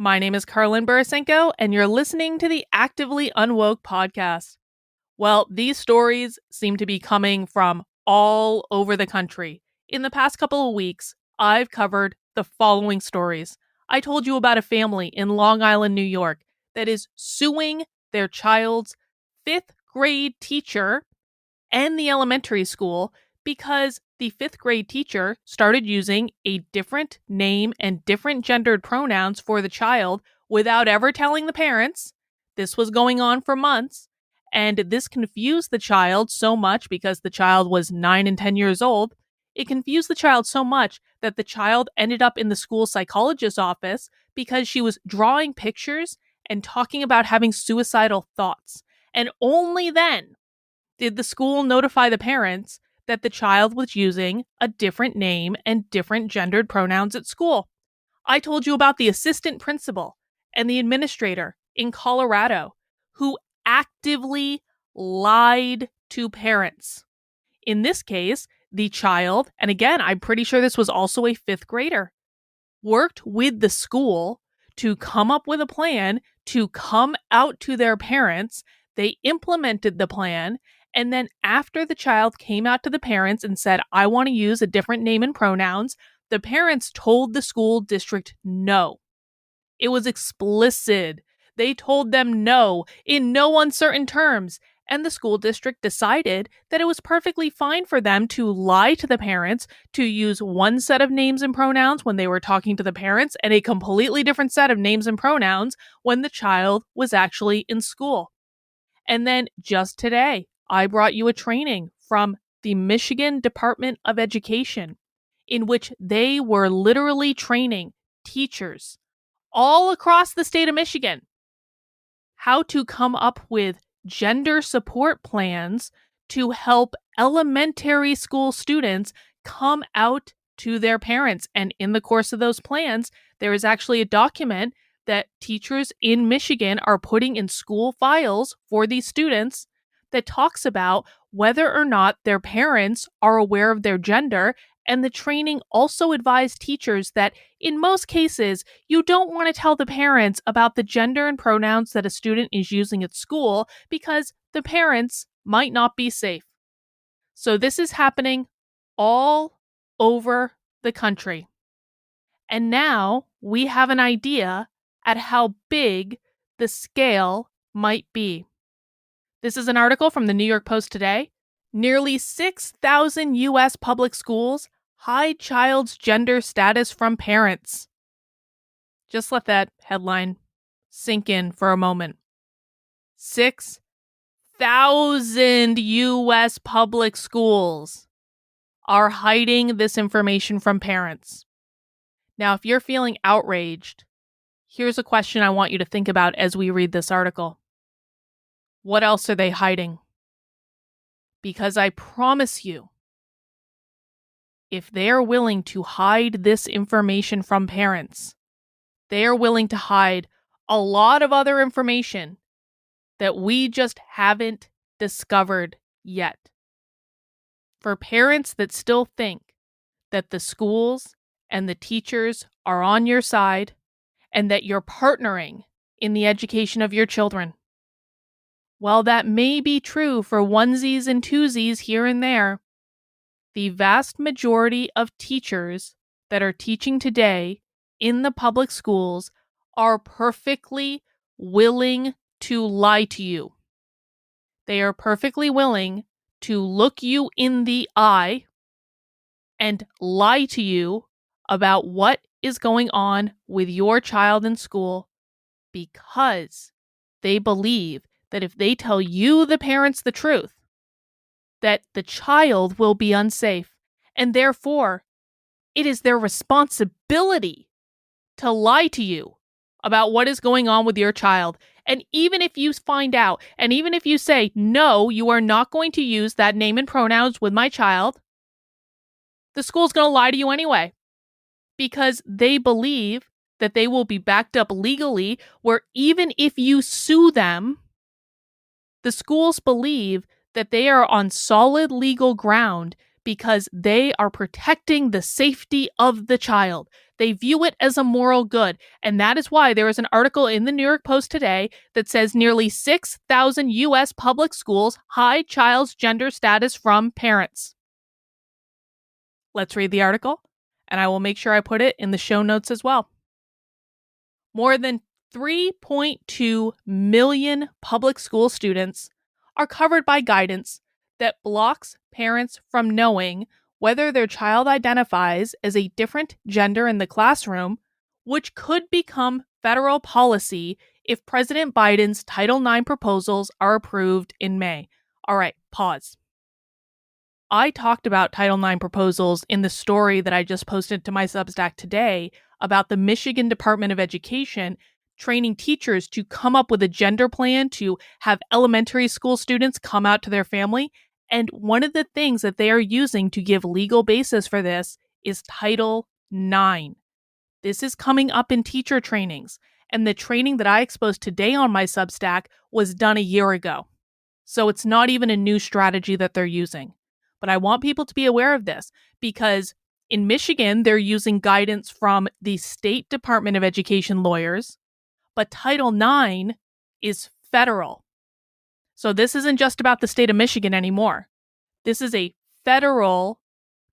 My name is Carlin Burisenko, and you're listening to the Actively Unwoke podcast. Well, these stories seem to be coming from all over the country. In the past couple of weeks, I've covered the following stories. I told you about a family in Long Island, New York, that is suing their child's fifth grade teacher and the elementary school because the fifth grade teacher started using a different name and different gendered pronouns for the child without ever telling the parents. This was going on for months, and this confused the child so much because the child was 9 and 10 years old. It confused the child so much that the child ended up in the school psychologist's office because she was drawing pictures and talking about having suicidal thoughts. And only then did the school notify the parents that the child was using a different name and different gendered pronouns at school. I told you about the assistant principal and the administrator in Colorado who actively lied to parents. In this case, the child, and again, I'm pretty sure this was also a fifth grader, worked with the school to come up with a plan to come out to their parents. They implemented the plan. And then after the child came out to the parents and said, I want to use a different name and pronouns, the parents told the school district no. It was explicit. They told them no in no uncertain terms. And the school district decided that it was perfectly fine for them to lie to the parents, to use one set of names and pronouns when they were talking to the parents and a completely different set of names and pronouns when the child was actually in school. And then just today, I brought you a training from the Michigan Department of Education in which they were literally training teachers all across the state of Michigan how to come up with gender support plans to help elementary school students come out to their parents. And in the course of those plans, there is actually a document that teachers in Michigan are putting in school files for these students that talks about whether or not their parents are aware of their gender. And the training also advised teachers that in most cases, you don't want to tell the parents about the gender and pronouns that a student is using at school because the parents might not be safe. So this is happening all over the country. And now we have an idea at how big the scale might be. This is an article from the New York Post today. Nearly 6,000 U.S. public schools hide child's gender status from parents. Just let that headline sink in for a moment. 6,000 U.S. public schools are hiding this information from parents. Now, if you're feeling outraged, here's a question I want you to think about as we read this article. What else are they hiding? Because I promise you, if they are willing to hide this information from parents, they are willing to hide a lot of other information that we just haven't discovered yet. For parents that still think that the schools and the teachers are on your side and that you're partnering in the education of your children, while that may be true for onesies and twosies here and there, the vast majority of teachers that are teaching today in the public schools are perfectly willing to lie to you. They are perfectly willing to look you in the eye and lie to you about what is going on with your child in school because they believe that if they tell you, the parents, the truth, that the child will be unsafe, and therefore it is their responsibility to lie to you about what is going on with your child. And even if you find out, and even if you say, no, you are not going to use that name and pronouns with my child, the school's going to lie to you anyway, because they believe that they will be backed up legally, where even if you sue them, the schools believe that they are on solid legal ground because they are protecting the safety of the child. They view it as a moral good. And that is why there is an article in the New York Post today that says nearly 6,000 U.S. public schools hide child's gender status from parents. Let's read the article, and I will make sure I put it in the show notes as well. More than 3.2 million public school students are covered by guidance that blocks parents from knowing whether their child identifies as a different gender in the classroom, which could become federal policy if President Biden's Title IX proposals are approved in May. All right, pause. I talked about Title IX proposals in the story that I just posted to my Substack today about the Michigan Department of Education training teachers to come up with a gender plan to have elementary school students come out to their family. And one of the things that they are using to give legal basis for this is Title IX. This is coming up in teacher trainings. And the training that I exposed today on my Substack was done a year ago. So it's not even a new strategy that they're using. But I want people to be aware of this because in Michigan, they're using guidance from the State Department of Education lawyers, but Title IX is federal. So this isn't just about the state of Michigan anymore. This is a federal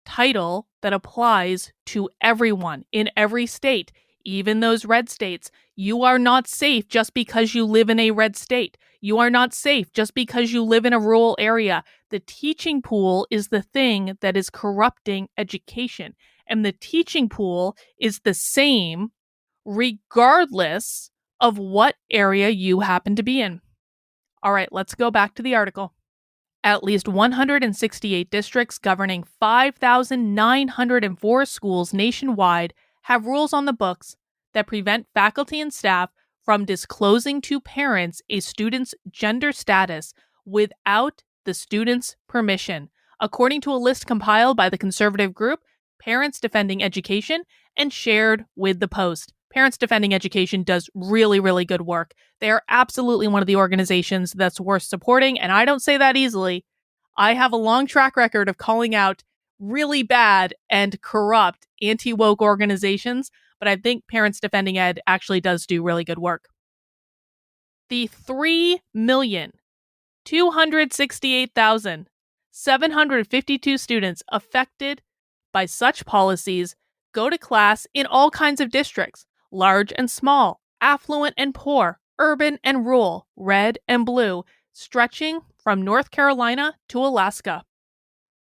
title that applies to everyone in every state, even those red states. You are not safe just because you live in a red state. You are not safe just because you live in a rural area. The teaching pool is the thing that is corrupting education. And the teaching pool is the same regardless of what area you happen to be in. All right, let's go back to the article. At least 168 districts governing 5,904 schools nationwide have rules on the books that prevent faculty and staff from disclosing to parents a student's gender status without the student's permission, according to a list compiled by the conservative group Parents Defending Education and shared with the Post. Parents Defending Education does really, really good work. They are absolutely one of the organizations that's worth supporting, and I don't say that easily. I have a long track record of calling out really bad and corrupt anti-woke organizations, but I think Parents Defending Ed actually does do really good work. The 3,268,752 students affected by such policies go to class in all kinds of districts, large and small, affluent and poor, urban and rural, red and blue, stretching from North Carolina to Alaska.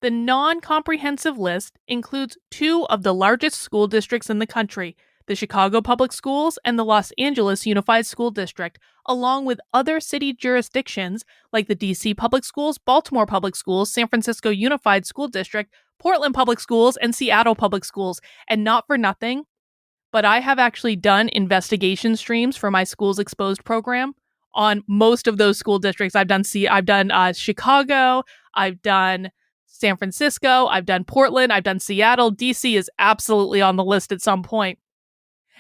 The non-comprehensive list includes two of the largest school districts in the country, the Chicago Public Schools and the Los Angeles Unified School District, along with other city jurisdictions like the DC Public Schools, Baltimore Public Schools, San Francisco Unified School District, Portland Public Schools, and Seattle Public Schools. And not for nothing, but I have actually done investigation streams for my Schools Exposed program on most of those school districts. I've done Chicago, I've done San Francisco, I've done Portland, I've done Seattle. DC is absolutely on the list at some point.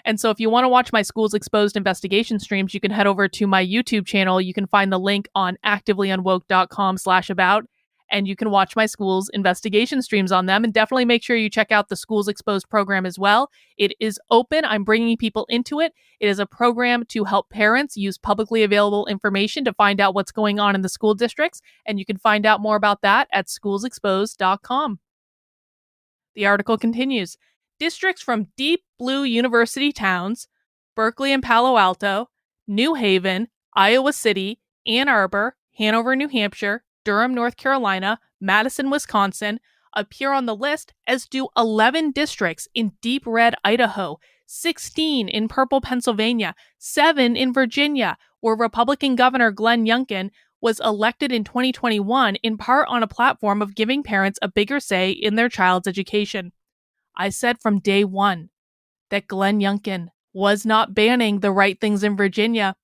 And so if you want to watch my Schools Exposed investigation streams, you can head over to my YouTube channel. You can find the link on activelyunwoke.com/about, and you can watch my schools investigation streams on them. And definitely make sure you check out the Schools Exposed program as well. It is open. I'm bringing people into it. It is a program to help parents use publicly available information to find out what's going on in the school districts. And you can find out more about that at schoolsexposed.com. The article continues. Districts from deep blue university towns, Berkeley and Palo Alto, New Haven, Iowa City, Ann Arbor, Hanover, New Hampshire, Durham, North Carolina, Madison, Wisconsin, appear on the list, as do 11 districts in deep red Idaho, 16 in purple Pennsylvania, 7 in Virginia, where Republican Governor Glenn Youngkin was elected in 2021 in part on a platform of giving parents a bigger say in their child's education. I said from day one that Glenn Youngkin was not banning the right things in Virginia.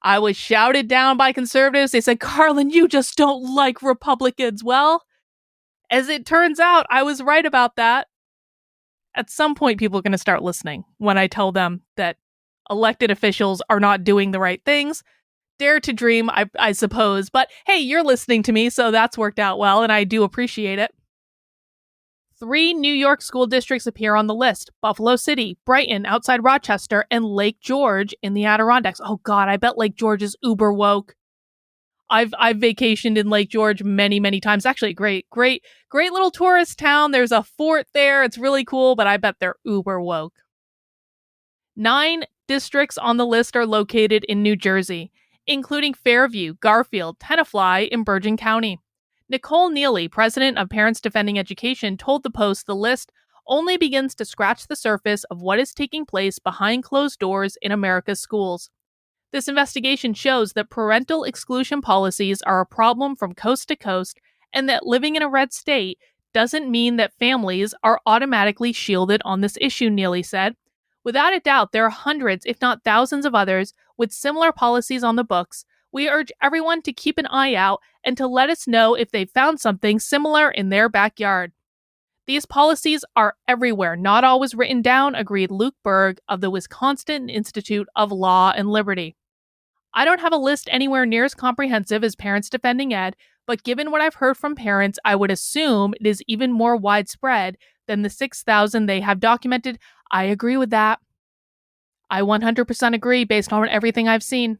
I was shouted down by conservatives. They said, Carlin, you just don't like Republicans. Well, as it turns out, I was right about that. At some point, people are going to start listening when I tell them that elected officials are not doing the right things. Dare to dream, I suppose. But hey, you're listening to me, so that's worked out well, and I do appreciate it. 3 New York school districts appear on the list: Buffalo City, Brighton outside Rochester, and Lake George in the Adirondacks. Oh God, I bet Lake George is uber woke. I've vacationed in Lake George many, many times. Actually, great little tourist town. There's a fort there. It's really cool, but I bet they're uber woke. 9 districts on the list are located in New Jersey, including Fairview, Garfield, Tenafly, and Bergen County. Nicole Neely, president of Parents Defending Education, told the Post the list only begins to scratch the surface of what is taking place behind closed doors in America's schools. This investigation shows that parental exclusion policies are a problem from coast to coast, and that living in a red state doesn't mean that families are automatically shielded on this issue, Neely said. Without a doubt, there are hundreds, if not thousands, of others with similar policies on the books. We urge everyone to keep an eye out and to let us know if they've found something similar in their backyard. These policies are everywhere, not always written down, agreed Luke Berg of the Wisconsin Institute of Law and Liberty. I don't have a list anywhere near as comprehensive as Parents Defending Ed, but given what I've heard from parents, I would assume it is even more widespread than the 6,000 they have documented. I agree with that. I 100% agree based on everything I've seen.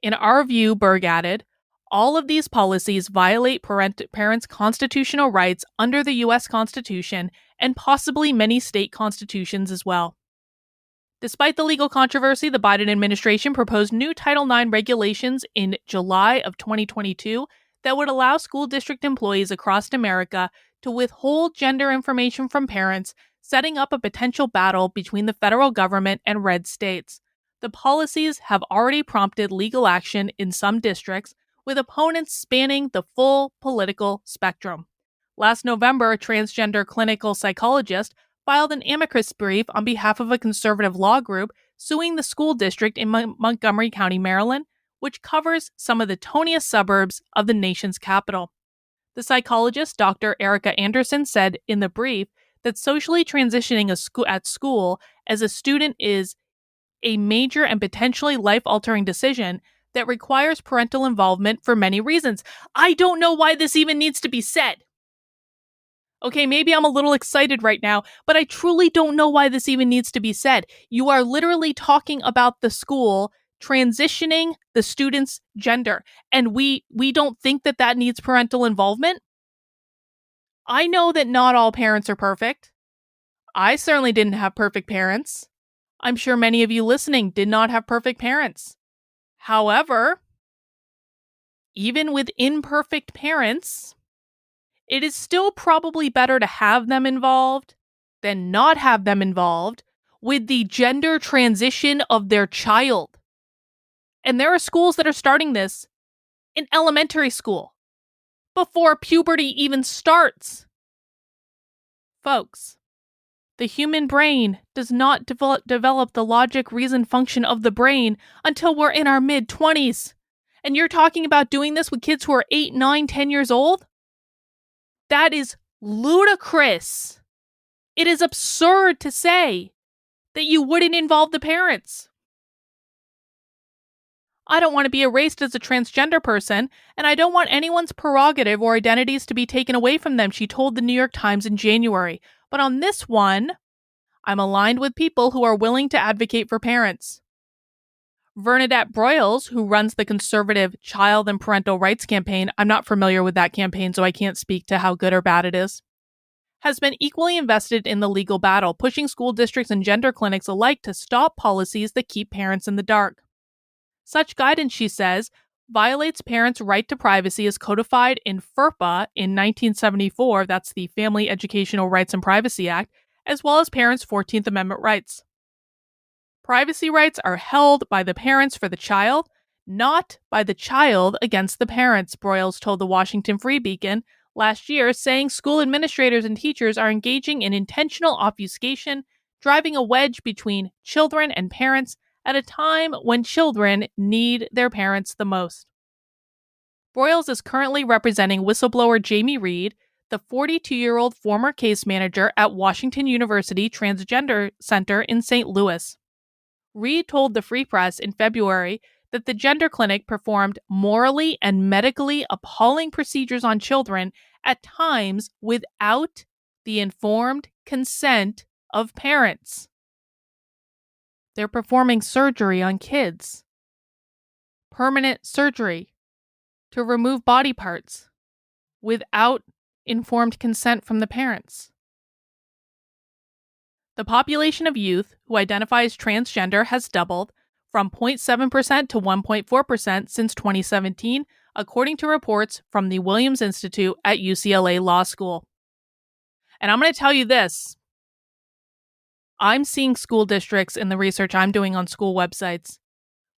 In our view, Berg added, all of these policies violate parents' constitutional rights under the U.S. Constitution and possibly many state constitutions as well. Despite the legal controversy, the Biden administration proposed new Title IX regulations in July of 2022 that would allow school district employees across America to withhold gender information from parents, setting up a potential battle between the federal government and red states. The policies have already prompted legal action in some districts, with opponents spanning the full political spectrum. Last November, a transgender clinical psychologist filed an amicus brief on behalf of a conservative law group suing the school district in Montgomery County, Maryland, which covers some of the toniest suburbs of the nation's capital. The psychologist, Dr. Erica Anderson, said in the brief that socially transitioning at school as a student is a major and potentially life-altering decision that requires parental involvement for many reasons. I don't know why this even needs to be said. Okay, maybe I'm a little excited right now, but I truly don't know why this even needs to be said. You are literally talking about the school transitioning the student's gender, and we don't think that that needs parental involvement? I know that not all parents are perfect. I certainly didn't have perfect parents. I'm sure many of you listening did not have perfect parents. However, even with imperfect parents, it is still probably better to have them involved than not have them involved with the gender transition of their child. And there are schools that are starting this in elementary school before puberty even starts. Folks, the human brain does not develop the logic, reason, function of the brain until we're in our mid-20s. And you're talking about doing this with kids who are 8, 9, 10 years old? That is ludicrous. It is absurd to say that you wouldn't involve the parents. I don't want to be erased as a transgender person, and I don't want anyone's prerogative or identities to be taken away from them, she told the New York Times in January. But on this one, I'm aligned with people who are willing to advocate for parents. Bernadette Broyles, who runs the conservative Child and Parental Rights campaign, I'm not familiar with that campaign, so I can't speak to how good or bad it is, has been equally invested in the legal battle, pushing school districts and gender clinics alike to stop policies that keep parents in the dark. Such guidance, she says, violates parents' right to privacy as codified in FERPA in 1974, that's the Family Educational Rights and Privacy Act, as well as parents' 14th Amendment rights. Privacy rights are held by the parents for the child, not by the child against the parents, Broyles told the Washington Free Beacon last year, saying school administrators and teachers are engaging in intentional obfuscation, driving a wedge between children and parents at a time when children need their parents the most. Broyles is currently representing whistleblower Jamie Reed, the 42-year-old former case manager at Washington University Transgender Center in St. Louis. Reed told the Free Press in February that the gender clinic performed morally and medically appalling procedures on children at times without the informed consent of parents. They're performing surgery on kids. Permanent surgery to remove body parts without informed consent from the parents. The population of youth who identify as transgender has doubled from 0.7% to 1.4% since 2017, according to reports from the Williams Institute at UCLA Law School. And I'm going to tell you this. I'm seeing school districts in the research I'm doing on school websites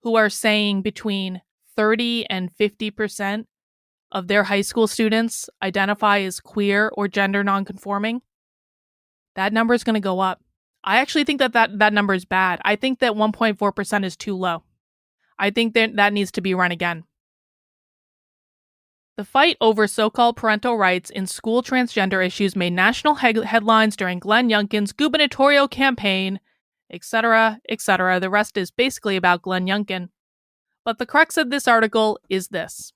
who are saying between 30 and 50% of their high school students identify as queer or gender nonconforming. That number is going to go up. I actually think that number is bad. I think that 1.4% is too low. I think that needs to be run again. The fight over so-called parental rights in school transgender issues made national headlines during Glenn Youngkin's gubernatorial campaign, etc., etc. The rest is basically about Glenn Youngkin. But the crux of this article is this.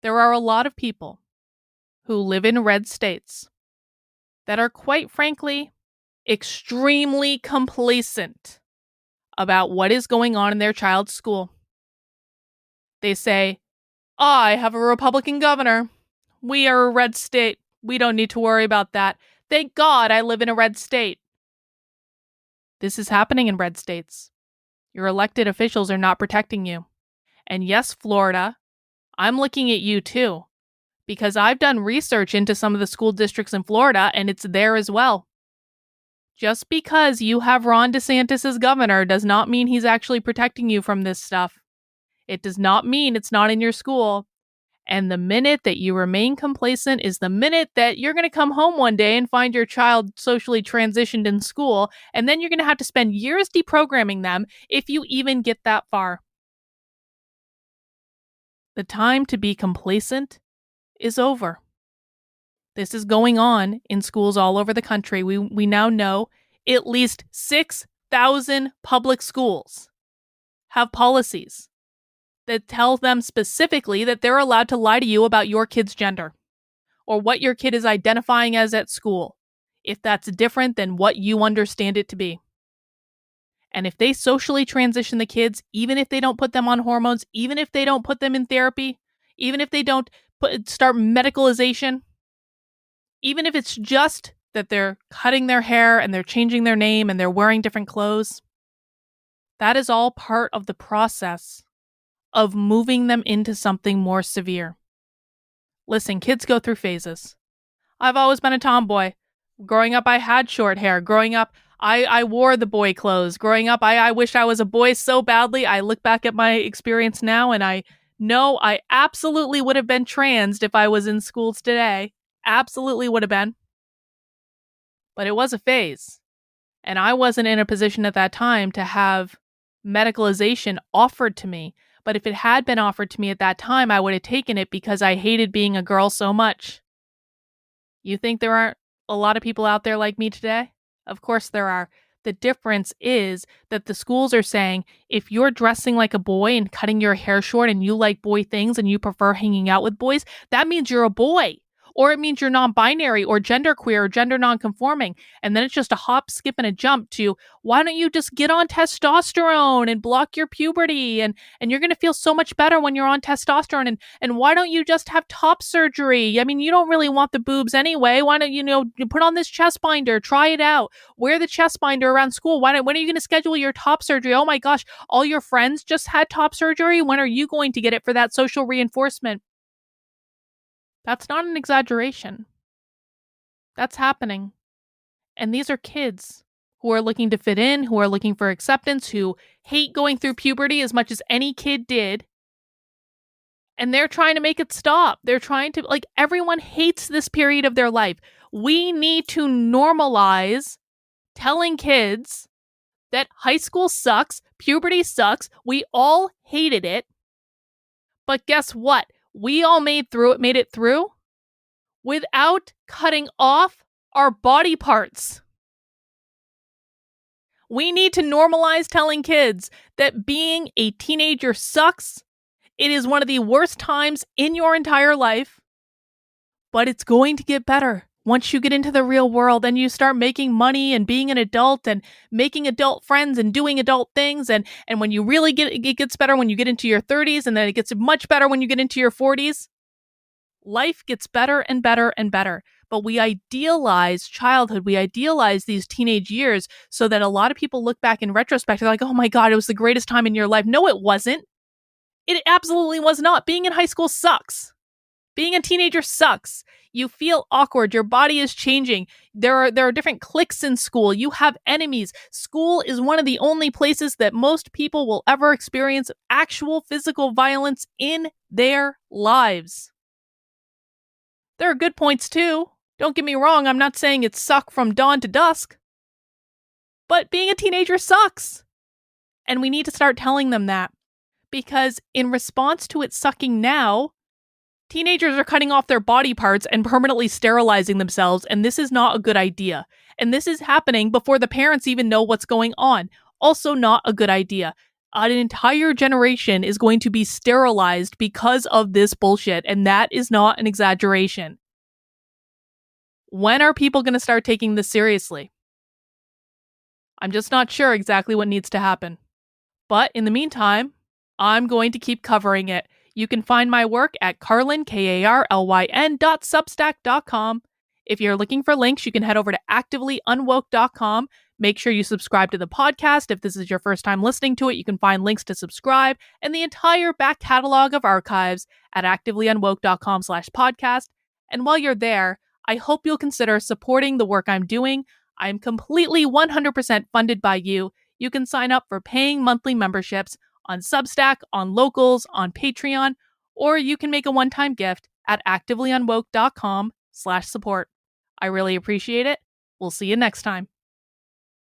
There are a lot of people who live in red states that are, quite frankly, extremely complacent about what is going on in their child's school. They say, I have a Republican governor. We are a red state. We don't need to worry about that. Thank God I live in a red state. This is happening in red states. Your elected officials are not protecting you. And yes, Florida, I'm looking at you too, because I've done research into some of the school districts in Florida, and it's there as well. Just because you have Ron DeSantis as governor does not mean he's actually protecting you from this stuff. It does not mean it's not in your school. And the minute that you remain complacent is the minute that you're going to come home one day and find your child socially transitioned in school, and then you're going to have to spend years deprogramming them if you even get that far. The time to be complacent is over. This is going on in schools all over the country. We now know at least 6,000 public schools have policies that tell them specifically that they're allowed to lie to you about your kid's gender or what your kid is identifying as at school, if that's different than what you understand it to be. And if they socially transition the kids, even if they don't put them on hormones, even if they don't put them in therapy, even if they don't start medicalization, even if it's just that they're cutting their hair and they're changing their name and they're wearing different clothes, that is all part of the process of moving them into something more severe. Listen, kids go through phases. I've always been a tomboy. Growing up, I had short hair. Growing up, I wore the boy clothes. Growing up, I wish I was a boy so badly. I look back at my experience now and I know I absolutely would have been transed if I was in schools today. Absolutely would have been. But it was a phase. And I wasn't in a position at that time to have medicalization offered to me. But if it had been offered to me at that time, I would have taken it because I hated being a girl so much. You think there aren't a lot of people out there like me today? Of course there are. The difference is that the schools are saying, if you're dressing like a boy and cutting your hair short and you like boy things and you prefer hanging out with boys, that means you're a boy. Or it means you're non-binary or genderqueer or gender non-conforming. And then it's just a hop, skip, and a jump to, why don't you just get on testosterone and block your puberty? And you're going to feel so much better when you're on testosterone. And why don't you just have top surgery? I mean, you don't really want the boobs anyway. Why don't you put on this chest binder, try it out, wear the chest binder around school. When are you going to schedule your top surgery? Oh my gosh, all your friends just had top surgery. When are you going to get it for that social reinforcement? That's not an exaggeration. That's happening. And these are kids who are looking to fit in, who are looking for acceptance, who hate going through puberty as much as any kid did. And they're trying to make it stop. They're trying to, everyone hates this period of their life. We need to normalize telling kids that high school sucks, puberty sucks, we all hated it. But guess what? We all made it through without cutting off our body parts. We need to normalize telling kids that being a teenager sucks. It is one of the worst times in your entire life. But it's going to get better once you get into the real world and you start making money and being an adult and making adult friends and doing adult things. And when you really it gets better when you get into your 30s, and then it gets much better when you get into your 40s. Life gets better and better and better. But we idealize childhood. We idealize these teenage years so that a lot of people look back in retrospect. They're like, oh my God, it was the greatest time in your life. No, it wasn't. It absolutely was not. Being in high school sucks. Being a teenager sucks. You feel awkward. Your body is changing. There are different cliques in school. You have enemies. School is one of the only places that most people will ever experience actual physical violence in their lives. There are good points too. Don't get me wrong, I'm not saying it sucks from dawn to dusk. But being a teenager sucks. And we need to start telling them that. Because in response to it sucking now, teenagers are cutting off their body parts and permanently sterilizing themselves, and this is not a good idea. And this is happening before the parents even know what's going on. Also not a good idea. An entire generation is going to be sterilized because of this bullshit, and that is not an exaggeration. When are people going to start taking this seriously? I'm just not sure exactly what needs to happen. But in the meantime, I'm going to keep covering it. You can find my work at Karlyn, KARLYN.substack.com. If you're looking for links, you can head over to activelyunwoke.com. Make sure you subscribe to the podcast. If this is your first time listening to it, you can find links to subscribe and the entire back catalog of archives at activelyunwoke.com/podcast. And while you're there, I hope you'll consider supporting the work I'm doing. I'm completely 100% funded by you. You can sign up for paying monthly memberships on Substack, on Locals, on Patreon, or you can make a one-time gift at activelyunwoke.com/support. I really appreciate it. We'll see you next time.